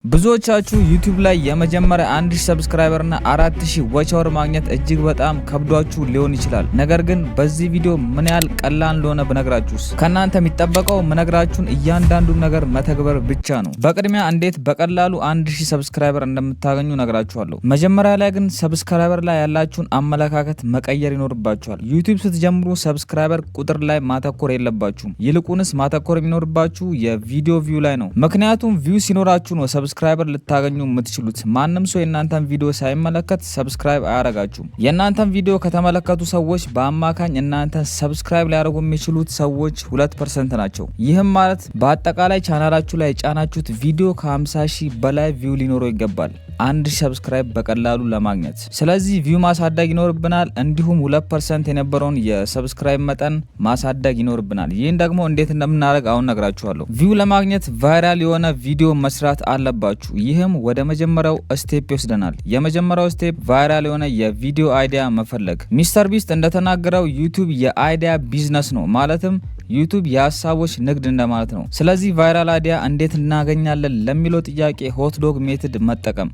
ብዙዎቻችሁ ዩቲዩብ ላይ የመጀመሪያ 1000 ሰብስክራይበር እና 4000 ዋች አወር ማግኘት እጅግ በጣም ከብዷችሁ ሊሆን ይችላል። ነገር ግን በዚህ ቪዲዮ ምን ያህል ቀላል እንደሆነ ብነግራችሁስ? ከናንተ የሚጠበቀው ምነግራችሁን እያንዳንዱን ነገር መተግበር ብቻ ነው። በቅድሚያ እንዴት በቀላሉ 1000 ሰብስክራይበር እንደምታገኙ ነግራችኋለሁ። መጀመሪያ ላይ ግን ሰብስክራይበር ላይ ያላችሁን አመለካከት መቀየር ይኖርባችኋል። ዩቲዩብ ስትጀምሩ ሰብስክራይበር ቁጥር ላይ ማተኮር የለባችሁም። ይልቁንስ ማተኮር የሚኖርባችሁ የቪዲዮ ቪው ላይ ነው። ምክንያቱም ቪው ሲኖራችሁ ነው ሰብስክራይበር ልታገኙ የምትችሉት። ማንም ሰው የእናንተን ቪዲዮ ሳይመለከት ሰብስክራይብ አያረጋችሁም። የእናንተን ቪዲዮ ከተመለከቱ ሰዎች በአማካኝ እናንተን ሰብስክራይብ ሊያደርጉ የሚችሉት ሰዎች 2% ናቸው። ይህም ማለት በአጠቃላይ ቻናላችሁ ላይ የጫናችሁት ቪዲዮ ከ50,000 በላይ ቪው ሊኖረው ይገባል 1000 ሰብስክራይብ በቀላሉ ለማግኘት። ስለዚህ ቪው ማሳደግ ይኖርብናል። እንዲሁም 2% የነበረውን የሰብስክራይብ መጠን ማሳደግ ይኖርብናል። ይህን ደግሞ እንዴት እንደምናደርግ አሁን ነግራችኋለሁ። ቪው ለማግኘት ቫይራል የሆነ ቪዲዮ መስራት አለባችሁ። ይህም ወደ መጀመሪያው ስቴፕ ይወስደናል። የመጀመሪያው ስቴፕ ቫይራል የሆነ የቪዲዮ አይዲያ መፈለግ። ሚስተር ቢስት እንደተናገረው ዩቲዩብ የአይዲያ ቢዝነስ ነው፣ ማለትም ዩቲዩብ የሀሳቦች ንግድ እንደማለት ነው። ስለዚህ ቫይራል አይዲያ እንዴት እናገኛለን ለሚለው ጥያቄ ሆትዶግ ሜትድ መጠቀም።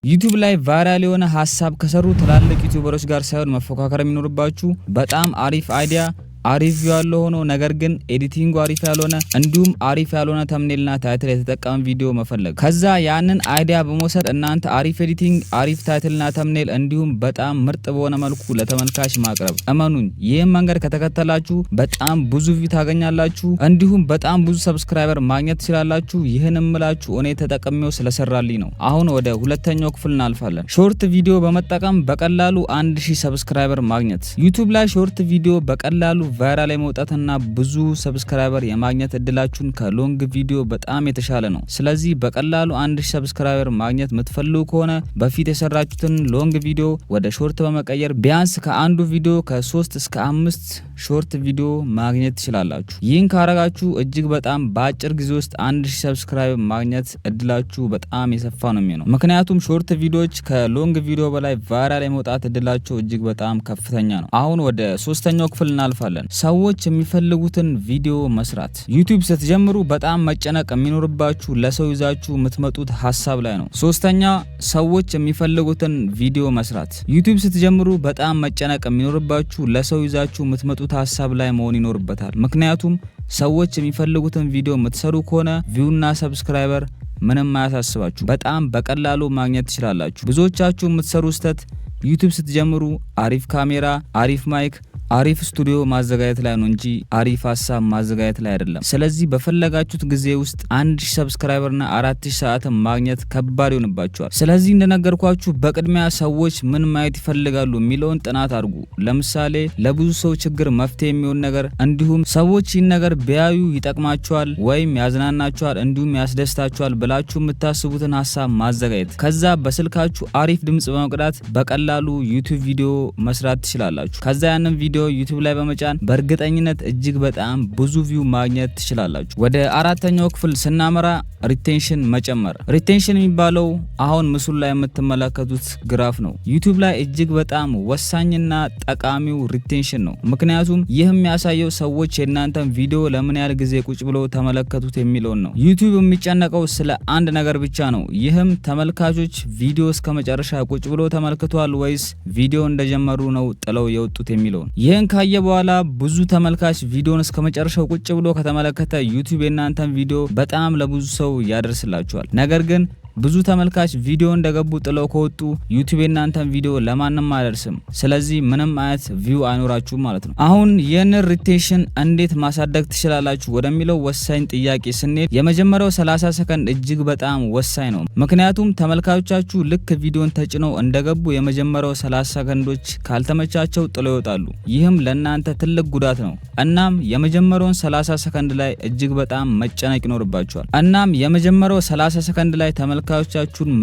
ዩቲዩብ ላይ ቫይራል የሆነ ሀሳብ ከሰሩ ትላልቅ ዩቲዩበሮች ጋር ሳይሆን መፎካከር የሚኖርባችሁ በጣም አሪፍ አይዲያ አሪፍ ያለው ሆኖ ነገር ግን ኤዲቲንጉ አሪፍ ያልሆነ እንዲሁም አሪፍ ያልሆነ ተምኔልና ታይትል የተጠቀመ ቪዲዮ መፈለግ። ከዛ ያንን አይዲያ በመውሰድ እናንተ አሪፍ ኤዲቲንግ፣ አሪፍ ታይትልና ተምኔል እንዲሁም በጣም ምርጥ በሆነ መልኩ ለተመልካች ማቅረብ። እመኑኝ ይህን መንገድ ከተከተላችሁ በጣም ብዙ ቪው ታገኛላችሁ፣ እንዲሁም በጣም ብዙ ሰብስክራይበር ማግኘት ትችላላችሁ። ይህን እምላችሁ እኔ ተጠቅሜው ስለሰራልኝ ነው። አሁን ወደ ሁለተኛው ክፍል እናልፋለን። ሾርት ቪዲዮ በመጠቀም በቀላሉ 1000 ሰብስክራይበር ማግኘት። ዩቲዩብ ላይ ሾርት ቪዲዮ በቀላሉ ቫይራል ላይ መውጣትና ብዙ ሰብስክራይበር የማግኘት እድላችሁን ከሎንግ ቪዲዮ በጣም የተሻለ ነው። ስለዚህ በቀላሉ 1000 ሰብስክራይበር ማግኘት የምትፈልጉ ከሆነ በፊት የሰራችሁትን ሎንግ ቪዲዮ ወደ ሾርት በመቀየር ቢያንስ ከአንዱ ቪዲዮ ከ3 እስከ 5 ሾርት ቪዲዮ ማግኘት ትችላላችሁ። ይህን ካረጋችሁ እጅግ በጣም በአጭር ጊዜ ውስጥ 1000 ሰብስክራይበር ማግኘት እድላችሁ በጣም የሰፋ ነው የሚሆነው። ምክንያቱም ሾርት ቪዲዮዎች ከሎንግ ቪዲዮ በላይ ቫይራል ላይ መውጣት እድላቸው እጅግ በጣም ከፍተኛ ነው። አሁን ወደ ሶስተኛው ክፍል እናልፋለን። ሰዎች የሚፈልጉትን ቪዲዮ መስራት። ዩቲዩብ ስትጀምሩ በጣም መጨነቅ የሚኖርባችሁ ለሰው ይዛችሁ የምትመጡት ሀሳብ ላይ ነው። ሶስተኛ ሰዎች የሚፈልጉትን ቪዲዮ መስራት። ዩቲዩብ ስትጀምሩ በጣም መጨነቅ የሚኖርባችሁ ለሰው ይዛችሁ የምትመጡት ሀሳብ ላይ መሆን ይኖርበታል። ምክንያቱም ሰዎች የሚፈልጉትን ቪዲዮ የምትሰሩ ከሆነ ቪውና ሰብስክራይበር ምንም አያሳስባችሁ፣ በጣም በቀላሉ ማግኘት ትችላላችሁ። ብዙዎቻችሁ የምትሰሩ ስህተት ዩቲዩብ ስትጀምሩ አሪፍ ካሜራ፣ አሪፍ ማይክ፣ አሪፍ ስቱዲዮ ማዘጋጀት ላይ ነው እንጂ አሪፍ ሀሳብ ማዘጋጀት ላይ አይደለም። ስለዚህ በፈለጋችሁት ጊዜ ውስጥ 1000 ሰብስክራይበርና 4000 ሰዓት ማግኘት ከባድ ይሆንባችኋል። ስለዚህ እንደነገርኳችሁ በቅድሚያ ሰዎች ምን ማየት ይፈልጋሉ የሚለውን ጥናት አድርጉ። ለምሳሌ ለብዙ ሰው ችግር መፍትሄ የሚሆን ነገር፣ እንዲሁም ሰዎች ይህን ነገር ቢያዩ ይጠቅማቸዋል ወይም ያዝናናቸዋል እንዲሁም ያስደስታቸዋል ብላችሁ የምታስቡትን ሀሳብ ማዘጋጀት። ከዛ በስልካችሁ አሪፍ ድምጽ በመቅዳት በቀላሉ ዩቲዩብ ቪዲዮ መስራት ትችላላችሁ። ከዛ ያንን ቪዲዮ ዩቲዩብ ላይ በመጫን በእርግጠኝነት እጅግ በጣም ብዙ ቪው ማግኘት ትችላላችሁ። ወደ አራተኛው ክፍል ስናመራ ሪቴንሽን መጨመር። ሪቴንሽን የሚባለው አሁን ምስሉ ላይ የምትመለከቱት ግራፍ ነው። ዩቲዩብ ላይ እጅግ በጣም ወሳኝና ጠቃሚው ሪቴንሽን ነው። ምክንያቱም ይህ የሚያሳየው ሰዎች የእናንተን ቪዲዮ ለምን ያህል ጊዜ ቁጭ ብለው ተመለከቱት የሚለውን ነው። ዩቲዩብ የሚጨነቀው ስለ አንድ ነገር ብቻ ነው። ይህም ተመልካቾች ቪዲዮ እስከ መጨረሻ ቁጭ ብለው ተመልክቷል ወይስ ቪዲዮ እንደጀመሩ ነው ጥለው የወጡት የሚለውን። ይህን ካየ በኋላ ብዙ ተመልካች ቪዲዮን እስከ መጨረሻው ቁጭ ብሎ ከተመለከተ ዩቲዩብ የእናንተን ቪዲዮ በጣም ለብዙ ሰው ያደርስላችኋል። ነገር ግን ብዙ ተመልካች ቪዲዮ እንደገቡ ጥለው ከወጡ ዩቲዩብ የእናንተን ቪዲዮ ለማንም አያደርስም። ስለዚህ ምንም አይነት ቪው አይኖራችሁም ማለት ነው። አሁን ይህንን ሪቴንሽን እንዴት ማሳደግ ትችላላችሁ ወደሚለው ወሳኝ ጥያቄ ስንሄድ የመጀመሪያው 30 ሰከንድ እጅግ በጣም ወሳኝ ነው። ምክንያቱም ተመልካቾቻችሁ ልክ ቪዲዮን ተጭነው እንደገቡ የመጀመሪያው 30 ሰከንዶች ካልተመቻቸው ጥለው ይወጣሉ። ይህም ለእናንተ ትልቅ ጉዳት ነው። እናም የመጀመሪያውን 30 ሰከንድ ላይ እጅግ በጣም መጨነቅ ይኖርባችኋል። እናም የመጀመሪያው 30 ሰከንድ ላይ ተመልካቾቻችሁን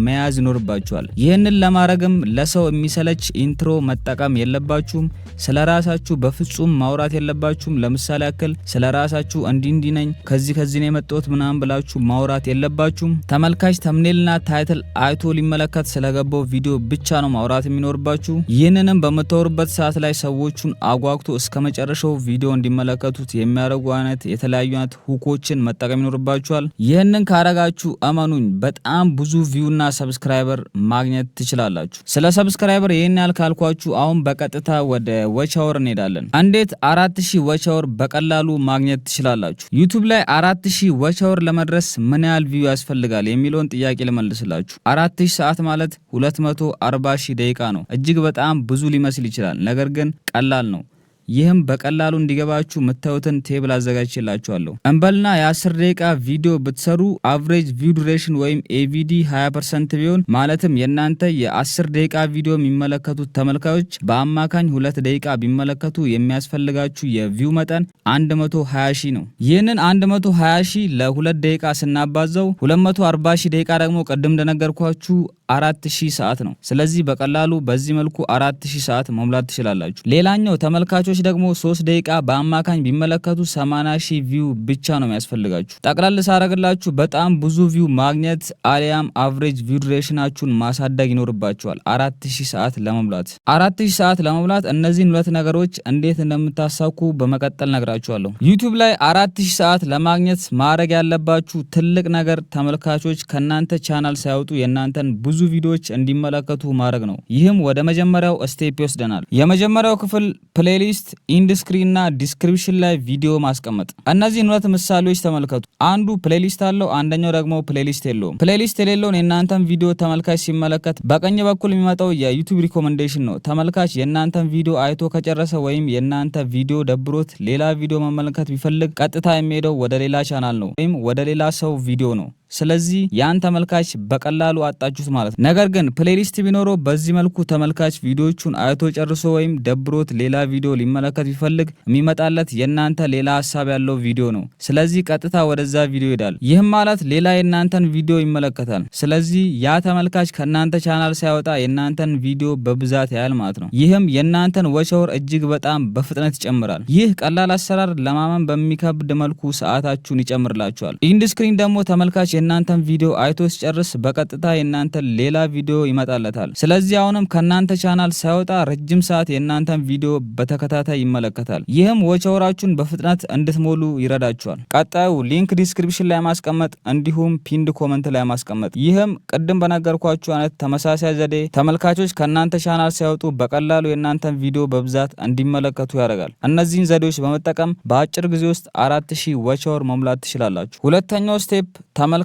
መያዝ ይኖርባችኋል። ይህንን ለማድረግም ለሰው የሚሰለች ኢንትሮ መጠቀም የለባችሁም። ስለራሳችሁ በፍጹም ማውራት የለባችሁም። ለምሳሌ ያክል ስለራሳችሁ እንዲህ ነኝ ከዚህ ነው የመጣሁት ምናምን ብላችሁ ማውራት የለባችሁም። ተመልካች ተምኔልና ታይትል አይቶ ሊመለከት ስለገባው ቪዲዮ ብቻ ነው ማውራት የሚኖርባችሁ። ይህንንም በመተወሩበት ሰዓት ላይ ሰዎቹን አጓግቶ እስከ መጨረሻው ቪዲዮ እንዲመለከቱት የሚያደርጉ አይነት የተለያዩ አይነት ሁኮችን መጠቀም ይኖርባችኋል። ይህንን ካረጋችሁ እመኑኝ በጣም ብዙ ቪው እና ሰብስክራይበር ማግኘት ትችላላችሁ። ስለ ሰብስክራይበር ይሄን ያህል ካልኳችሁ አሁን በቀጥታ ወደ ዋች አወር እንሄዳለን። እንዴት 4000 ዋች አወር በቀላሉ ማግኘት ትችላላችሁ? ዩቲዩብ ላይ 4000 ዋች አወር ለመድረስ ምን ያህል ቪው ያስፈልጋል የሚለውን ጥያቄ ልመልስላችሁ። 4000 ሰዓት ማለት 240,000 ደቂቃ ነው። እጅግ በጣም ብዙ ሊመስል ይችላል፣ ነገር ግን ቀላል ነው። ይህም በቀላሉ እንዲገባችሁ የምታዩትን ቴብል አዘጋጅቼላችኋለሁ። እንበልና የ10 ደቂቃ ቪዲዮ ብትሰሩ አቨሬጅ ቪው ዱሬሽን ወይም ኤቪዲ 20% ቢሆን ማለትም የናንተ የ10 ደቂቃ ቪዲዮ የሚመለከቱት ተመልካዮች በአማካኝ 2 ደቂቃ ቢመለከቱ የሚያስፈልጋችሁ የቪው መጠን 120,000 ነው። ይህንን 120,000 ለ2 ደቂቃ ስናባዛው 240,000 ደቂቃ ደግሞ ቅድም እንደነገርኳችሁ 4000 ሰዓት ነው። ስለዚህ በቀላሉ በዚህ መልኩ 4000 ሰዓት መሙላት ትችላላችሁ። ሌላኛው ተመልካቾች ደግሞ 3 ደቂቃ በአማካኝ ቢመለከቱ 80,000 ቪው ብቻ ነው የሚያስፈልጋችሁ። ጠቅላላ ሳረግላችሁ በጣም ብዙ ቪው ማግኘት አሊያም አቨሬጅ ቪው ዱሬሽናችሁን ማሳደግ ይኖርባችኋል 4000 ሰዓት ለመሙላት። 4000 ሰዓት ለመሙላት እነዚህን ሁለት ነገሮች እንዴት እንደምታሳኩ በመቀጠል ነግራችኋለሁ። ዩቲዩብ ላይ 4000 ሰዓት ለማግኘት ማድረግ ያለባችሁ ትልቅ ነገር ተመልካቾች ከናንተ ቻናል ሳይወጡ የናንተን ብዙ ቪዲዮዎች እንዲመለከቱ ማድረግ ነው። ይህም ወደ መጀመሪያው ስቴፕ ይወስደናል። የመጀመሪያው ክፍል ፕሌሊስት ኢንድ ስክሪን እና ዲስክሪፕሽን ላይ ቪዲዮ ማስቀመጥ። እነዚህን ሁለት ምሳሌዎች ተመልከቱ። አንዱ ፕሌሊስት አለው፣ አንደኛው ደግሞ ፕሌሊስት የለውም። ፕሌሊስት የሌለውን የእናንተን ቪዲዮ ተመልካች ሲመለከት በቀኝ በኩል የሚመጣው የዩቲዩብ ሪኮመንዴሽን ነው። ተመልካች የእናንተን ቪዲዮ አይቶ ከጨረሰ ወይም የእናንተ ቪዲዮ ደብሮት ሌላ ቪዲዮ መመልከት ቢፈልግ ቀጥታ የሚሄደው ወደ ሌላ ቻናል ነው ወይም ወደ ሌላ ሰው ቪዲዮ ነው። ስለዚህ ያን ተመልካች በቀላሉ አጣችሁት ማለት ነው። ነገር ግን ፕሌሊስት ቢኖረው በዚህ መልኩ ተመልካች ቪዲዮቹን አይቶ ጨርሶ ወይም ደብሮት ሌላ ቪዲዮ ሊመለከት ቢፈልግ የሚመጣለት የናንተ ሌላ ሀሳብ ያለው ቪዲዮ ነው። ስለዚህ ቀጥታ ወደዛ ቪዲዮ ይሄዳል። ይህም ማለት ሌላ የናንተን ቪዲዮ ይመለከታል። ስለዚህ ያ ተመልካች ከናንተ ቻናል ሳይወጣ የናንተን ቪዲዮ በብዛት ያያል ማለት ነው። ይህም የናንተን ዋች አወር እጅግ በጣም በፍጥነት ይጨምራል። ይህ ቀላል አሰራር ለማመን በሚከብድ መልኩ ሰዓታችሁን ይጨምርላችኋል። ኢንድ ስክሪን ደግሞ ተመልካች የናንተን ቪዲዮ አይቶ ሲጨርስ በቀጥታ የናንተን ሌላ ቪዲዮ ይመጣለታል። ስለዚህ አሁንም ከናንተ ቻናል ሳይወጣ ረጅም ሰዓት የናንተን ቪዲዮ በተከታታይ ይመለከታል። ይህም ዋች አወራችሁን በፍጥነት እንድትሞሉ ይረዳችኋል። ቀጣዩ ሊንክ ዲስክሪፕሽን ላይ ማስቀመጥ እንዲሁም ፒንድ ኮመንት ላይ ማስቀመጥ። ይህም ቅድም በነገርኳችሁ አይነት ተመሳሳይ ዘዴ ተመልካቾች ከናንተ ቻናል ሳይወጡ በቀላሉ የናንተን ቪዲዮ በብዛት እንዲመለከቱ ያደርጋል። እነዚህን ዘዴዎች በመጠቀም በአጭር ጊዜ ውስጥ 4000 ዋች አወር መሙላት ትችላላችሁ። ሁለተኛው ስቴፕ ተመልካቾች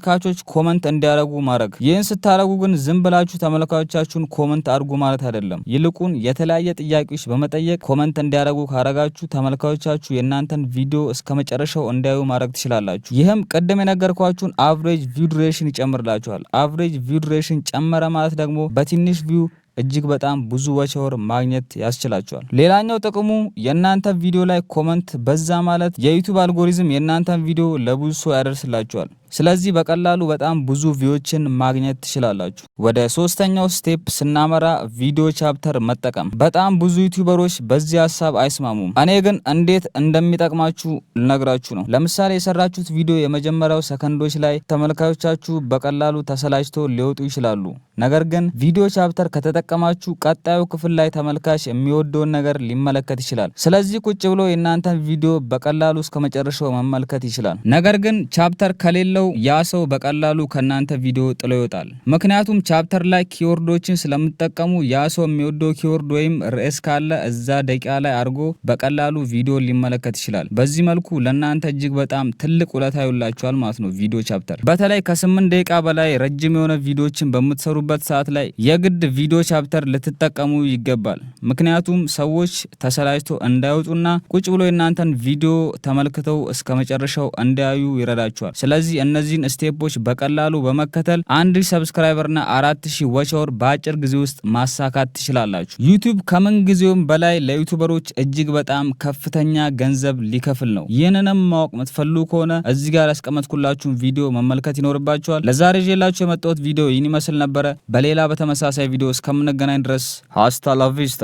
ኮመንት እንዲያደርጉ ማድረግ። ይህን ስታደርጉ ግን ዝም ብላችሁ ተመልካቾቻችሁን ኮመንት አድርጉ ማለት አይደለም። ይልቁን የተለያየ ጥያቄዎች በመጠየቅ ኮመንት እንዲያደርጉ ካረጋችሁ ተመልካቾቻችሁ የእናንተን ቪዲዮ እስከ መጨረሻው እንዲያዩ ማድረግ ትችላላችሁ። ይህም ቅድም የነገርኳችሁን አቨሬጅ ቪው ዱሬሽን ይጨምርላችኋል። አቨሬጅ ቪው ዱሬሽን ጨመረ ማለት ደግሞ በትንሽ ቪው እጅግ በጣም ብዙ ዋች አወር ማግኘት ያስችላችኋል። ሌላኛው ጥቅሙ የእናንተ ቪዲዮ ላይ ኮመንት በዛ ማለት የዩቲዩብ አልጎሪዝም የእናንተን ቪዲዮ ለብዙ ሰው ያደርስላችኋል። ስለዚህ በቀላሉ በጣም ብዙ ቪዎችን ማግኘት ትችላላችሁ። ወደ ሶስተኛው ስቴፕ ስናመራ ቪዲዮ ቻፕተር መጠቀም። በጣም ብዙ ዩቲዩበሮች በዚህ ሀሳብ አይስማሙም። እኔ ግን እንዴት እንደሚጠቅማችሁ ልነግራችሁ ነው። ለምሳሌ የሰራችሁት ቪዲዮ የመጀመሪያው ሰከንዶች ላይ ተመልካቾቻችሁ በቀላሉ ተሰላችቶ ሊወጡ ይችላሉ። ነገር ግን ቪዲዮ ቻፕተር ከተጠቀማችሁ ቀጣዩ ክፍል ላይ ተመልካች የሚወደውን ነገር ሊመለከት ይችላል። ስለዚህ ቁጭ ብሎ የእናንተን ቪዲዮ በቀላሉ እስከ መጨረሻው መመልከት ይችላል። ነገር ግን ቻፕተር ከሌለው ያ ሰው በቀላሉ ከናንተ ቪዲዮ ጥሎ ይወጣል። ምክንያቱም ቻፕተር ላይ ኪወርዶችን ስለምትጠቀሙ ያ ሰው የሚወደው ኪወርድ ወይም ርዕስ ካለ እዛ ደቂቃ ላይ አድርጎ በቀላሉ ቪዲዮ ሊመለከት ይችላል። በዚህ መልኩ ለናንተ እጅግ በጣም ትልቅ ውለታ ይውላችኋል ማለት ነው። ቪዲዮ ቻፕተር በተለይ ከ8 ደቂቃ በላይ ረጅም የሆነ ቪዲዮችን በምትሰሩበት ሰዓት ላይ የግድ ቪዲዮ ቻፕተር ልትጠቀሙ ይገባል። ምክንያቱም ሰዎች ተሰላችቶ እንዳይወጡና ቁጭ ብሎ የናንተን ቪዲዮ ተመልክተው እስከ መጨረሻው እንዲያዩ ይረዳችኋል። ስለዚህ እነዚህን ስቴፖች በቀላሉ በመከተል 1000 ሰብስክራይበርና 4000 ዋች አወር በአጭር ጊዜ ውስጥ ማሳካት ትችላላችሁ። ዩቲዩብ ከምን ጊዜውም በላይ ለዩቲዩበሮች እጅግ በጣም ከፍተኛ ገንዘብ ሊከፍል ነው። ይህንንም ማወቅ የምትፈልጉ ከሆነ እዚህ ጋር ያስቀመጥኩላችሁን ቪዲዮ መመልከት ይኖርባችኋል። ለዛሬ ይዤላችሁ የመጣሁት ቪዲዮ ይህን ይመስል ነበረ። በሌላ በተመሳሳይ ቪዲዮ እስከምንገናኝ ድረስ ሃስታ ላ ቪስታ።